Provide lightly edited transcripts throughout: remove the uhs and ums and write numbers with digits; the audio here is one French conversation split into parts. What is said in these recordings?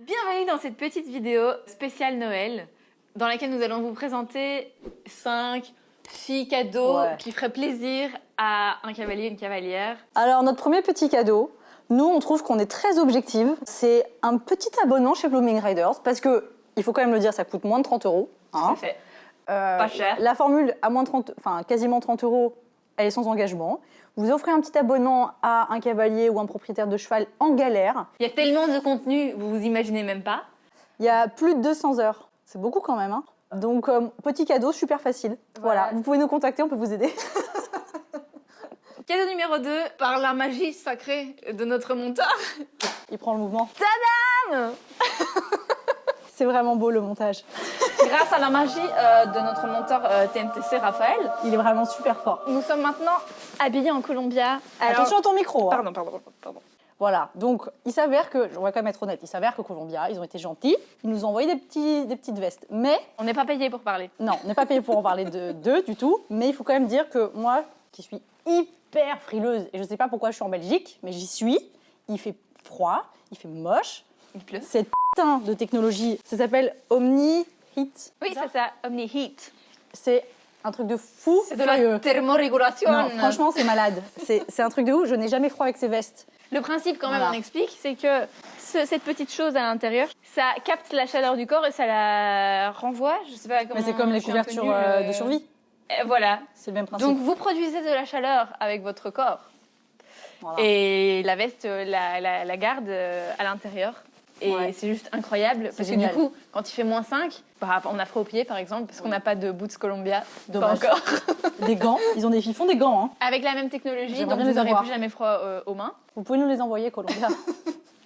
Bienvenue dans cette petite vidéo spéciale Noël dans laquelle nous allons vous présenter 6 cadeaux qui feraient plaisir à un cavalier et une cavalière. Alors notre premier petit cadeau, nous on trouve qu'on est très objective, c'est un petit abonnement chez Blooming Riders parce que, il faut quand même le dire, ça coûte moins de 30 €. Tout à fait. Pas cher. La formule à moins de 30, enfin quasiment 30 €, elle est sans engagement. Vous offrez un petit abonnement à un cavalier ou un propriétaire de cheval en galère. Il y a tellement de contenu, vous vous imaginez même pas. Il y a plus de 200 heures. C'est beaucoup quand même. Hein. Donc, petit cadeau, super facile. Voilà. Vous pouvez nous contacter, on peut vous aider. Cadeau numéro 2, par la magie sacrée de notre monteur. Il prend le mouvement. Tadam! C'est vraiment beau le montage. Grâce à la magie de notre monteur TMTC Raphaël, il est vraiment super fort. Nous sommes maintenant habillés en Columbia. Alors, attention à ton micro. Pardon. Voilà, donc il s'avère que, on va quand même être honnête, il s'avère que Columbia, ils ont été gentils, ils nous ont envoyé des petites vestes, mais... On n'est pas payé pour parler. Non, on n'est pas payé pour en parler d'eux du tout, mais il faut quand même dire que moi, qui suis hyper frileuse, et je ne sais pas pourquoi je suis en Belgique, mais j'y suis, il fait froid, il fait moche. Il pleut. Cette putain de technologie, ça s'appelle Omni Heat. Oui, c'est ça, Omni Heat. C'est un truc de fou. C'est de la thermorégulation. Non, franchement, c'est malade. C'est un truc de ouf, je n'ai jamais froid avec ces vestes. Le principe, quand même, on explique, c'est que cette petite chose à l'intérieur, ça capte la chaleur du corps et ça la renvoie. Je sais pas comment. Mais c'est comme les couvertures de survie. Voilà. C'est le même principe. Donc, vous produisez de la chaleur avec votre corps. Voilà. Et la veste la garde à l'intérieur. Et c'est juste incroyable, parce que du coup, quand il fait -5, on a froid aux pieds par exemple, parce qu'on n'a pas de boots Columbia, dommage. Pas encore. Des gants, ils ont ils font des gants. Hein. Avec la même technologie, donc vous n'aurez plus jamais froid aux mains. Vous pouvez nous les envoyer, Columbia.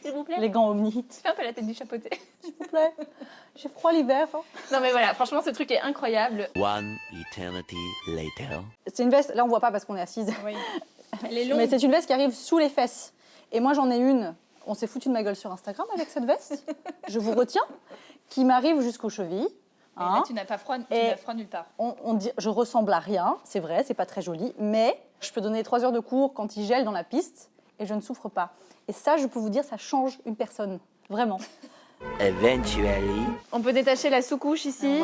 S'il vous plaît. Les gants Omni Heat. Fais un peu la tête du chapeauté. S'il vous plaît. J'ai froid l'hiver. Hein. Non mais voilà, franchement ce truc est incroyable. One eternity later. C'est une veste, là on voit pas parce qu'on est assise. Oui. Elle est longue. Mais c'est une veste qui arrive sous les fesses. Et moi j'en ai une. On s'est foutu de ma gueule sur Instagram avec cette veste, je vous retiens, qui m'arrive jusqu'aux chevilles. Et là, tu n'as pas froid, nulle part. On dit, je ressemble à rien, c'est vrai, c'est pas très joli, mais je peux donner 3 heures de cours quand il gèle dans la piste et je ne souffre pas. Et ça, je peux vous dire, ça change une personne, vraiment. Eventually. On peut détacher la sous-couche ici,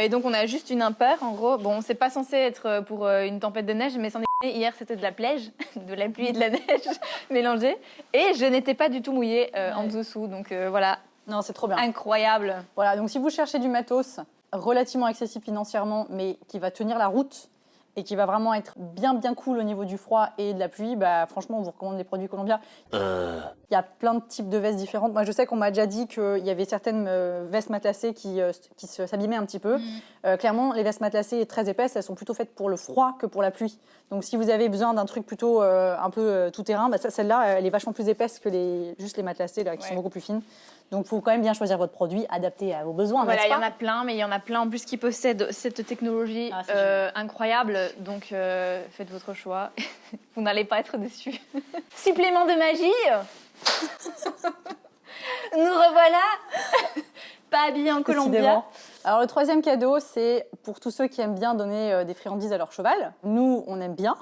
et donc on a juste une impaire en gros. Bon, c'est pas censé être pour une tempête de neige, mais c'en est. Hier, c'était de la plège, de la pluie et de la neige mélangées, et je n'étais pas du tout mouillée en dessous, donc voilà. Non, c'est trop bien. Incroyable. Voilà, donc si vous cherchez du matos relativement accessible financièrement, mais qui va tenir la route et qui va vraiment être bien cool au niveau du froid et de la pluie, bah franchement, on vous recommande les produits Columbia. Il y a plein de types de vestes différentes. Moi, je sais qu'on m'a déjà dit qu'il y avait certaines vestes matelassées qui s'abîmaient un petit peu. Clairement, les vestes matelassées très épaisses, elles sont plutôt faites pour le froid que pour la pluie. Donc, si vous avez besoin d'un truc plutôt un peu tout-terrain, bah, celle-là, elle est vachement plus épaisse que juste les matelassées là, qui sont beaucoup plus fines. Donc, il faut quand même bien choisir votre produit adapté à vos besoins. Voilà, il y en a plein, mais il y en a plein en plus qui possèdent cette technologie incroyable. Donc, faites votre choix. Vous n'allez pas être déçus. Supplément de magie. Nous revoilà. Pas habillés en Columbia. Alors, le troisième cadeau, c'est pour tous ceux qui aiment bien donner des friandises à leur cheval. Nous, on aime bien.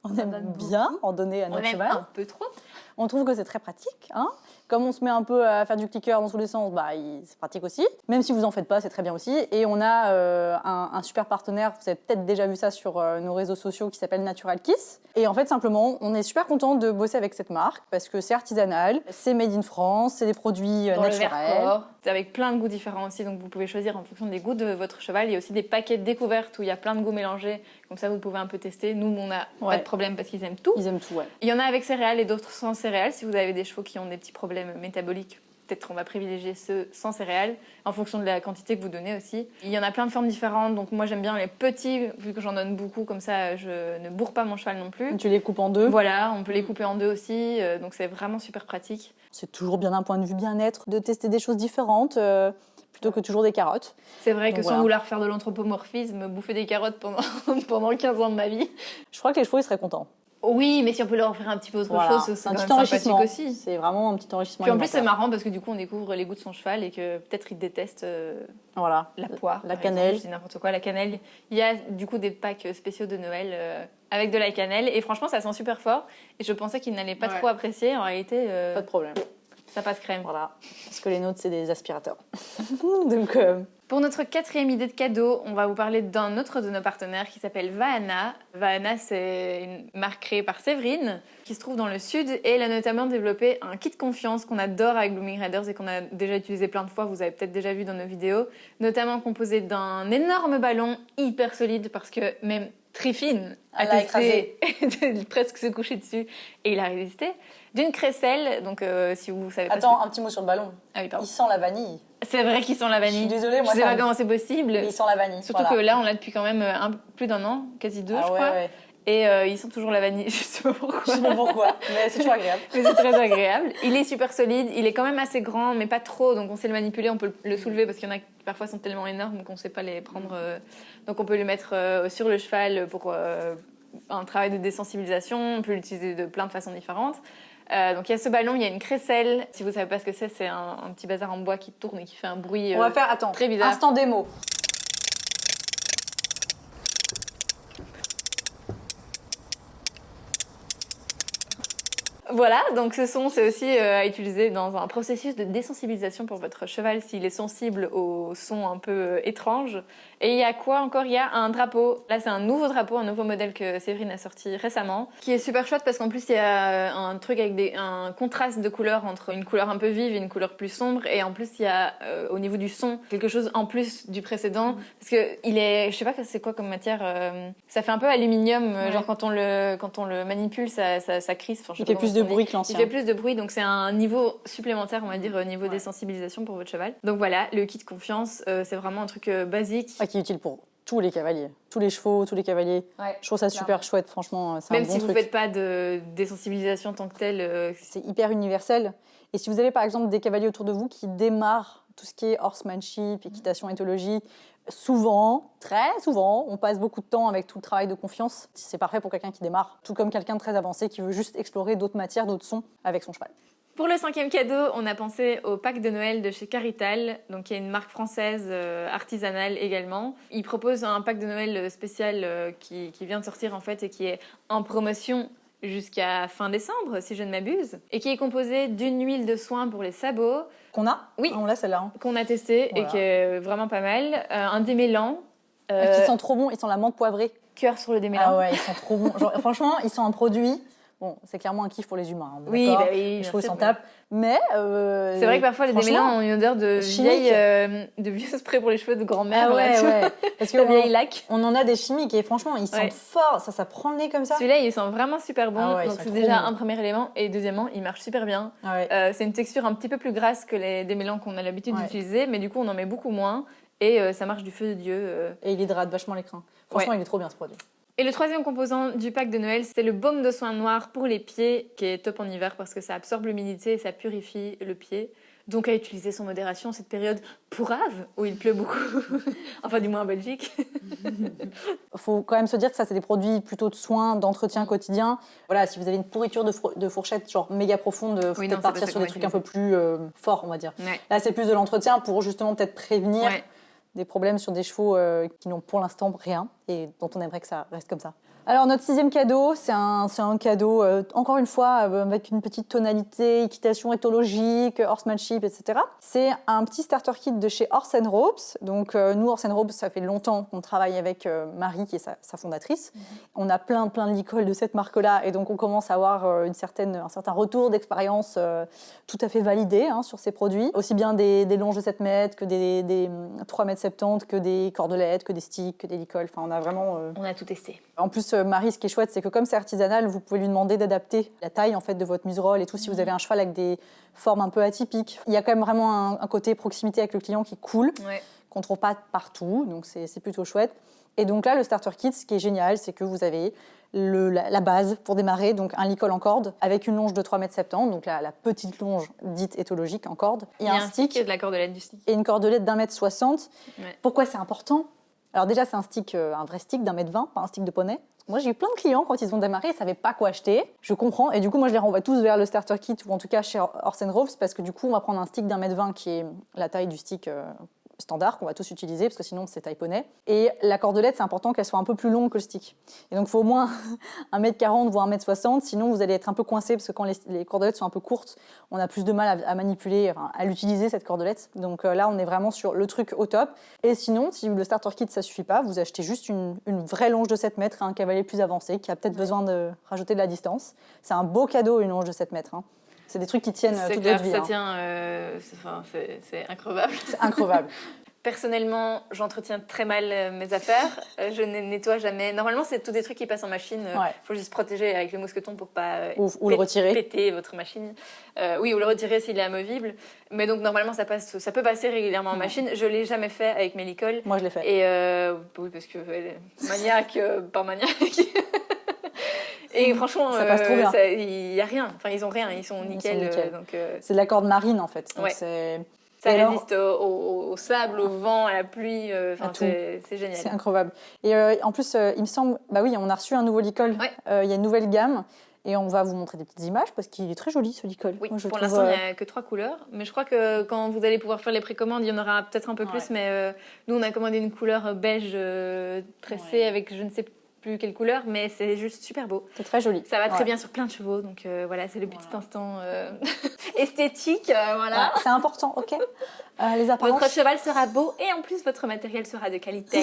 On aime bien en donner à notre cheval. Un peu trop. On trouve que c'est très pratique. Hein. Comme on se met un peu à faire du clicker dans tous les sens, bah, c'est pratique aussi. Même si vous n'en faites pas, c'est très bien aussi. Et on a un super partenaire, vous avez peut-être déjà vu ça sur nos réseaux sociaux, qui s'appelle Natural Kiss. Et en fait, simplement, on est super content de bosser avec cette marque parce que c'est artisanal, c'est made in France, c'est des produits naturels. C'est avec plein de goûts différents aussi, donc vous pouvez choisir en fonction des goûts de votre cheval. Il y a aussi des paquets de découvertes où il y a plein de goûts mélangés, comme ça vous pouvez un peu tester. Nous, on n'a pas de problème parce qu'ils aiment tout. Ils aiment tout, ouais. Il y en a avec céréales et d'autres sans céréales. Si vous avez des chevaux qui ont des petits problèmes métaboliques, peut-être qu'on va privilégier ceux sans céréales, en fonction de la quantité que vous donnez aussi. Il y en a plein de formes différentes, donc moi j'aime bien les petits, vu que j'en donne beaucoup, comme ça je ne bourre pas mon cheval non plus. Tu les coupes en deux. Voilà, on peut les couper en deux aussi, donc c'est vraiment super pratique. C'est toujours bien d'un point de vue bien-être de tester des choses différentes, plutôt que toujours des carottes. C'est vrai que sans vouloir faire de l'anthropomorphisme, bouffer des carottes pendant 15 ans de ma vie. Je crois que les chevaux ils seraient contents. Oui, mais si on peut leur offrir un petit peu autre chose, c'est un petit enrichissement aussi. C'est vraiment un petit enrichissement. Puis en plus, c'est marrant parce que du coup, on découvre les goûts de son cheval et que peut-être il déteste la poire, la cannelle. C'est n'importe quoi, la cannelle. Il y a du coup des packs spéciaux de Noël avec de la cannelle et franchement, ça sent super fort. Et je pensais qu'il n'allait pas trop apprécier. En réalité, pas de problème. Ça passe crème. Voilà, parce que les nôtres, c'est des aspirateurs. Donc, Pour notre 4e idée de cadeau, on va vous parler d'un autre de nos partenaires qui s'appelle Vahana. Vahana, c'est une marque créée par Séverine qui se trouve dans le sud et elle a notamment développé un kit confiance qu'on adore avec Blooming Raiders et qu'on a déjà utilisé plein de fois, vous avez peut-être déjà vu dans nos vidéos, notamment composé d'un énorme ballon hyper solide parce que même Trifine a testé de presque se coucher dessus et il a résisté. D'une crécelle, donc si vous savez pas... Attends, un petit mot sur le ballon. Ah oui, pardon. Il sent la vanille. C'est vrai qu'ils sent la vanille. Je suis désolée, moi, je sais pas comment c'est possible. Il sent la vanille. Surtout que là, on l'a depuis quand même plus d'1 an, quasi 2, je crois. Ouais. Et ils sentent toujours la vanille. Je sais pas pourquoi. Je sais pas pourquoi, mais c'est toujours agréable. Mais c'est très agréable. Il est super solide. Il est quand même assez grand, mais pas trop. Donc on sait le manipuler, on peut le soulever parce qu'il y en a qui parfois sont tellement énormes qu'on sait pas les prendre. Donc on peut le mettre sur le cheval pour un travail de désensibilisation. On peut l'utiliser de plein de façons différentes. Donc il y a ce ballon, il y a une crécelle. Si vous savez pas ce que c'est un petit bazar en bois qui tourne et qui fait un bruit on va faire, très bizarre. Instant démo. Voilà, donc c'est aussi à utiliser dans un processus de désensibilisation pour votre cheval s'il est sensible aux sons un peu étranges. Et il y a quoi encore? Il y a un drapeau. Là, c'est un nouveau drapeau, un nouveau modèle que Séverine a sorti récemment, qui est super chouette parce qu'en plus, il y a un truc avec un contraste de couleurs entre une couleur un peu vive et une couleur plus sombre. Et en plus, il y a au niveau du son quelque chose en plus du précédent. Parce que il est, je sais pas c'est quoi comme matière, ça fait un peu aluminium, genre quand on le manipule, ça crisse. Enfin, il fait plus de bruit que l'ancien. Il fait plus de bruit, donc c'est un niveau supplémentaire, on va dire, au niveau des sensibilisations pour votre cheval. Donc voilà, le kit confiance, c'est vraiment un truc basique. Qui est utile pour tous les cavaliers, tous les chevaux, tous les cavaliers. Ouais, je trouve ça super chouette, franchement. C'est même un bon si truc. vous ne faites pas de désensibilisation tant que telle. C'est hyper universel. Et si vous avez par exemple des cavaliers autour de vous qui démarrent tout ce qui est horsemanship, équitation, éthologie, souvent, très souvent, on passe beaucoup de temps avec tout le travail de confiance. C'est parfait pour quelqu'un qui démarre, tout comme quelqu'un de très avancé qui veut juste explorer d'autres matières, d'autres sons avec son cheval. Pour le 5e cadeau, on a pensé au pack de Noël de chez Carital, donc qui est une marque française artisanale également. Ils proposent un pack de Noël spécial qui vient de sortir en fait et qui est en promotion jusqu'à fin décembre, si je ne m'abuse, et qui est composé d'une huile de soin pour les sabots. Qu'on a? Oui. On l'a celle-là. Qu'on a testé et qui est vraiment pas mal. Un démêlant. Qui sent trop bon, ils sont la menthe poivrée. Cœur sur le démêlant. Ah ouais, ils sont trop bons. Genre, franchement, ils sont un produit... Bon, c'est clairement un kiff pour les humains. Hein, oui, bah oui, les chevaux s'en tapent. Mais c'est vrai que parfois les démêlants ont une odeur de vieux spray pour les cheveux de grand-mère. Ah ouais, ouais. Parce que vieille laque. On en a des chimiques et franchement, ils sentent fort. Ça prend le nez comme ça. Celui-là, il sent vraiment super bon. Ah ouais, donc c'est déjà un premier élément. Et deuxièmement, il marche super bien. Ah ouais. C'est une texture un petit peu plus grasse que les démêlants qu'on a l'habitude d'utiliser. Mais du coup, on en met beaucoup moins. Et ça marche du feu de Dieu. Et il hydrate vachement l'écrin. Franchement, il est trop bien ce produit. Et le 3e composant du pack de Noël, c'est le baume de soin noir pour les pieds, qui est top en hiver parce que ça absorbe l'humidité et ça purifie le pied. Donc à utiliser sans modération cette période pourrave où il pleut beaucoup. Enfin, du moins en Belgique. Il faut quand même se dire que ça, c'est des produits plutôt de soins, d'entretien quotidien. Voilà, si vous avez une pourriture de fourchette genre méga profonde, il faut peut-être partir sur des trucs un peu plus forts, on va dire. Ouais. Là, c'est plus de l'entretien pour justement peut-être prévenir des problèmes sur des chevaux qui n'ont pour l'instant rien et dont on aimerait que ça reste comme ça. Alors notre 6e cadeau, c'est un cadeau, encore une fois, avec une petite tonalité, équitation éthologique, horsemanship, etc. C'est un petit starter kit de chez Horse & Ropes. Donc nous, Horse & Ropes, ça fait longtemps qu'on travaille avec Marie, qui est sa fondatrice. On a plein de licoles de cette marque-là, et donc on commence à avoir un certain retour d'expérience tout à fait validé sur ces produits. Aussi bien des longes de 7 mètres, que des 3,70 mètres, que des cordelettes, que des sticks, que des licoles. Enfin, on a vraiment... On a tout testé. En plus, Marie, ce qui est chouette, c'est que comme c'est artisanal, vous pouvez lui demander d'adapter la taille en fait, de votre museroll et tout. Si vous avez un cheval avec des formes un peu atypiques, il y a quand même vraiment un côté proximité avec le client qui est cool, qu'on ne trouve pas partout, donc c'est plutôt chouette. Et donc là, le starter kit, ce qui est génial, c'est que vous avez la base pour démarrer, donc un licol en corde avec une longe de 3,70 m, donc la petite longe dite éthologique en corde. Il y a un stick et de la cordelette du stick. Et une cordelette d'1,60 m. Pourquoi c'est important ? Alors déjà, c'est un vrai stick d'1,20 m, pas un stick de poney. Moi, j'ai eu plein de clients, quand ils ont démarré, ils ne savaient pas quoi acheter. Je comprends. Et du coup, moi, je les renvoie tous vers le starter kit, ou en tout cas chez Horse & Ropes, parce que du coup, on va prendre un stick d'1,20 m qui est la taille du stick standard qu'on va tous utiliser parce que sinon c'est taille poney. Et la cordelette, c'est important qu'elle soit un peu plus longue que le stick. Et donc il faut au moins 1m40 voire 1m60, sinon vous allez être un peu coincé parce que quand les cordelettes sont un peu courtes, on a plus de mal à manipuler, enfin, à l'utiliser cette cordelette. Donc là on est vraiment sur le truc au top. Et sinon, si le starter kit ça suffit pas, vous achetez juste une vraie longe de 7 mètres, un cavalier plus avancé qui a peut-être besoin de rajouter de la distance. C'est un beau cadeau une longe de 7 mètres. Hein. C'est des trucs qui tiennent toute clair, votre vie. Ça hein. tient, c'est increvable. C'est increvable. Personnellement, j'entretiens très mal mes affaires. Je ne nettoie jamais. Normalement, c'est tous des trucs qui passent en machine. Il faut juste protéger avec le mousqueton pour pas ou le retirer. Péter votre machine. Oui, ou le retirer s'il est amovible. Mais donc, normalement, ça peut passer régulièrement en machine. Je ne l'ai jamais fait avec Mélicole. Moi, je l'ai fait. Et oui, parce que maniaque, pas maniaque. Et franchement, ça passe trop bien. Il n'y a rien. Enfin, ils ont rien. Ils sont nickel. Donc, c'est de la corde marine, en fait. Donc ça résiste au sable, au vent, à la pluie. C'est génial. C'est incroyable. Et en plus, il me semble... Bah oui, on a reçu un nouveau licol. Il y a une nouvelle gamme. Et on va vous montrer des petites images parce qu'il est très joli, ce licol. Oui, pour l'instant, il n'y a que 3 couleurs. Mais je crois que quand vous allez pouvoir faire les précommandes, il y en aura peut-être un peu plus. Mais nous, on a commandé une couleur beige tressée avec je ne sais plus quelle couleur, mais c'est juste super beau. C'est très joli. Ça va très bien sur plein de chevaux, donc voilà, c'est le petit instant esthétique, voilà. C'est important, ok. Les apparences. Votre cheval sera beau et en plus votre matériel sera de qualité.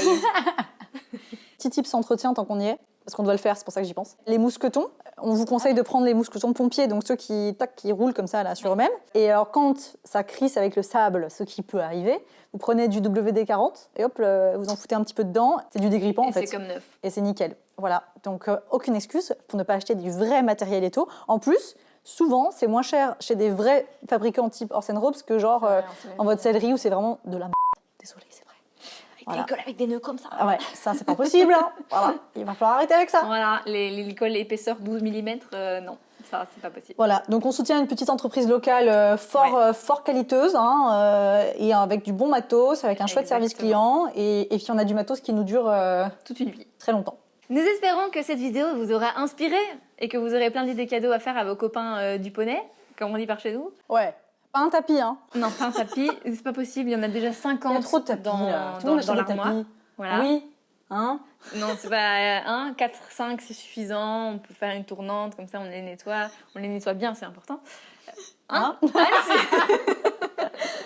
Petit tips entretien tant qu'on y est, parce qu'on doit le faire, c'est pour ça que j'y pense. Les mousquetons, on vous conseille de prendre les mousquetons pompiers, donc ceux qui roulent comme ça là sur eux-mêmes. Et alors quand ça crisse avec le sable, ce qui peut arriver, vous prenez du WD-40 et hop, vous en foutez un petit peu dedans. C'est du dégrippant en fait. C'est comme neuf. Et c'est nickel. Voilà, donc aucune excuse pour ne pas acheter du vrai matériel étau. En plus, souvent, c'est moins cher chez des vrais fabricants type Horse & Robes que genre en votre sellerie où c'est vraiment de la merde. Désolée, c'est vrai. Avec des cols avec des nœuds comme ça. Ah ouais, ça c'est pas possible. Hein. Voilà, il va falloir arrêter avec ça. Voilà, les cols épaisseur 12 mm, non. Ça, c'est pas possible. Voilà, donc on soutient une petite entreprise locale fort qualiteuse et avec du bon matos, avec un chouette service client et puis on a du matos qui nous dure toute une vie. Très longtemps. Nous espérons que cette vidéo vous aura inspiré et que vous aurez plein d'idées cadeaux à faire à vos copains du poney, comme on dit par chez nous. Ouais, pas un tapis, hein. Non, pas un tapis, c'est pas possible, il y en a déjà 50 il y a trop de tapis, dans l'armoire. Voilà. Oui, hein. Non, c'est pas 1, 4, 5, c'est suffisant. On peut faire une tournante, comme ça on les nettoie. On les nettoie bien, c'est important. Hein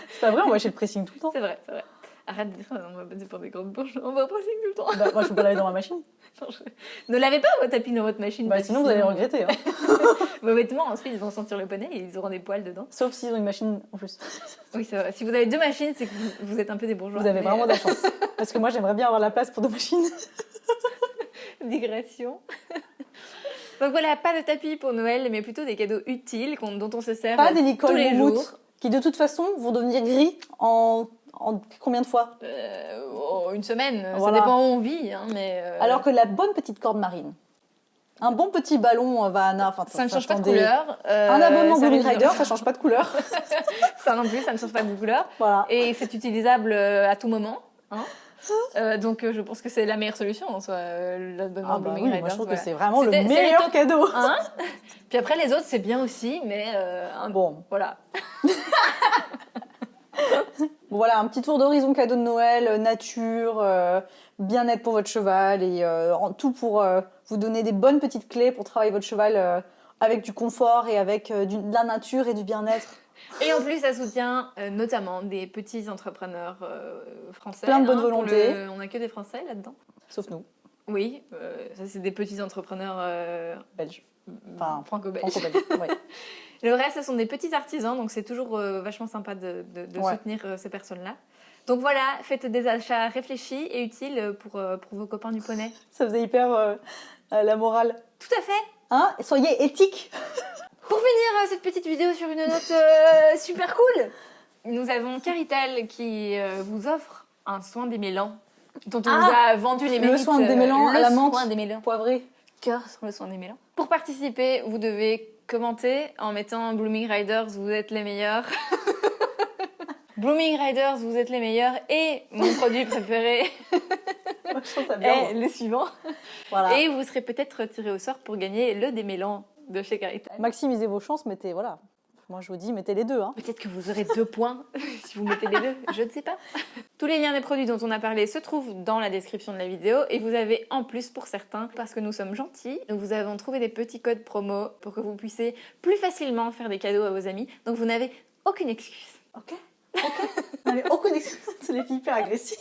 c'est pas vrai, on va chez le pressing tout le temps. C'est vrai, c'est vrai. Arrête de dire ça, on va passer pour des grandes bourges. On va au pressing tout le temps. Bah, moi, je peux pas laver dans ma machine. Non, Ne lavez pas vos tapis dans votre machine. Bah, sinon, vous allez regretter. Hein. Vos vêtements, ensuite, ils vont sentir le poney et ils auront des poils dedans. Sauf s'ils ont une machine en plus. Oui, c'est vrai. Si vous avez 2 machines, c'est que vous êtes un peu des bourgeois. Vous avez vraiment de la chance. Parce que moi, j'aimerais bien avoir la place pour 2 machines. Digression. Donc voilà, pas de tapis pour Noël, mais plutôt des cadeaux utiles dont on se sert pas des licoles tous les jours. Qui, de toute façon, vont devenir gris en combien de fois une semaine, voilà. Ça dépend où on vit. Hein, mais Alors que la bonne petite corde marine, un bon petit ballon Vahana, ça ne change pas de couleur. Un abonnement Blooming Rider, ça ne change pas de couleur. Ça non plus, ça ne change pas de couleur. Voilà. Et c'est utilisable à tout moment. Hein. Donc je pense que c'est la meilleure solution en soi, l'abonnement Blooming Rider. Moi, je trouve que c'est vraiment le meilleur cadeau. Hein. Puis après les autres c'est bien aussi, mais bon, voilà. Voilà, un petit tour d'horizon cadeau de Noël, nature, bien-être pour votre cheval et tout pour vous donner des bonnes petites clés pour travailler votre cheval avec du confort et avec de la nature et du bien-être. Et en plus, ça soutient notamment des petits entrepreneurs français. Plein de bonne volonté. On n'a que des Français là-dedans. Sauf nous. Oui, ça c'est des petits entrepreneurs belges. Enfin, franco-belges. Ouais. Le reste, ce sont des petits artisans, donc c'est toujours vachement sympa de soutenir ces personnes-là. Donc voilà, faites des achats réfléchis et utiles pour vos copains du poney. Ça faisait hyper la morale. Tout à fait. Hein, soyez éthiques. Pour finir cette petite vidéo sur une note super cool, nous avons Carital qui vous offre un soin démêlant dont on vous a vendu les mérites. Le soin démêlant à la menthe poivrée. Cœur sur le soin démêlant. Pour participer, vous devez commenter en mettant Blooming Riders, vous êtes les meilleurs. Blooming Riders, vous êtes les meilleurs. Et mon produit préféré est le suivant. Voilà. Et vous serez peut-être tiré au sort pour gagner le démêlant de chez Carital. Maximisez vos chances, mettez, voilà. Moi, je vous dis, mettez les deux. Hein. Peut-être que vous aurez 2 points si vous mettez les deux, je ne sais pas. Tous les liens des produits dont on a parlé se trouvent dans la description de la vidéo et vous avez en plus pour certains, parce que nous sommes gentils, nous vous avons trouvé des petits codes promo pour que vous puissiez plus facilement faire des cadeaux à vos amis. Donc vous n'avez aucune excuse. Ok. Vous n'avez aucune excuse, c'est les filles hyper agressives.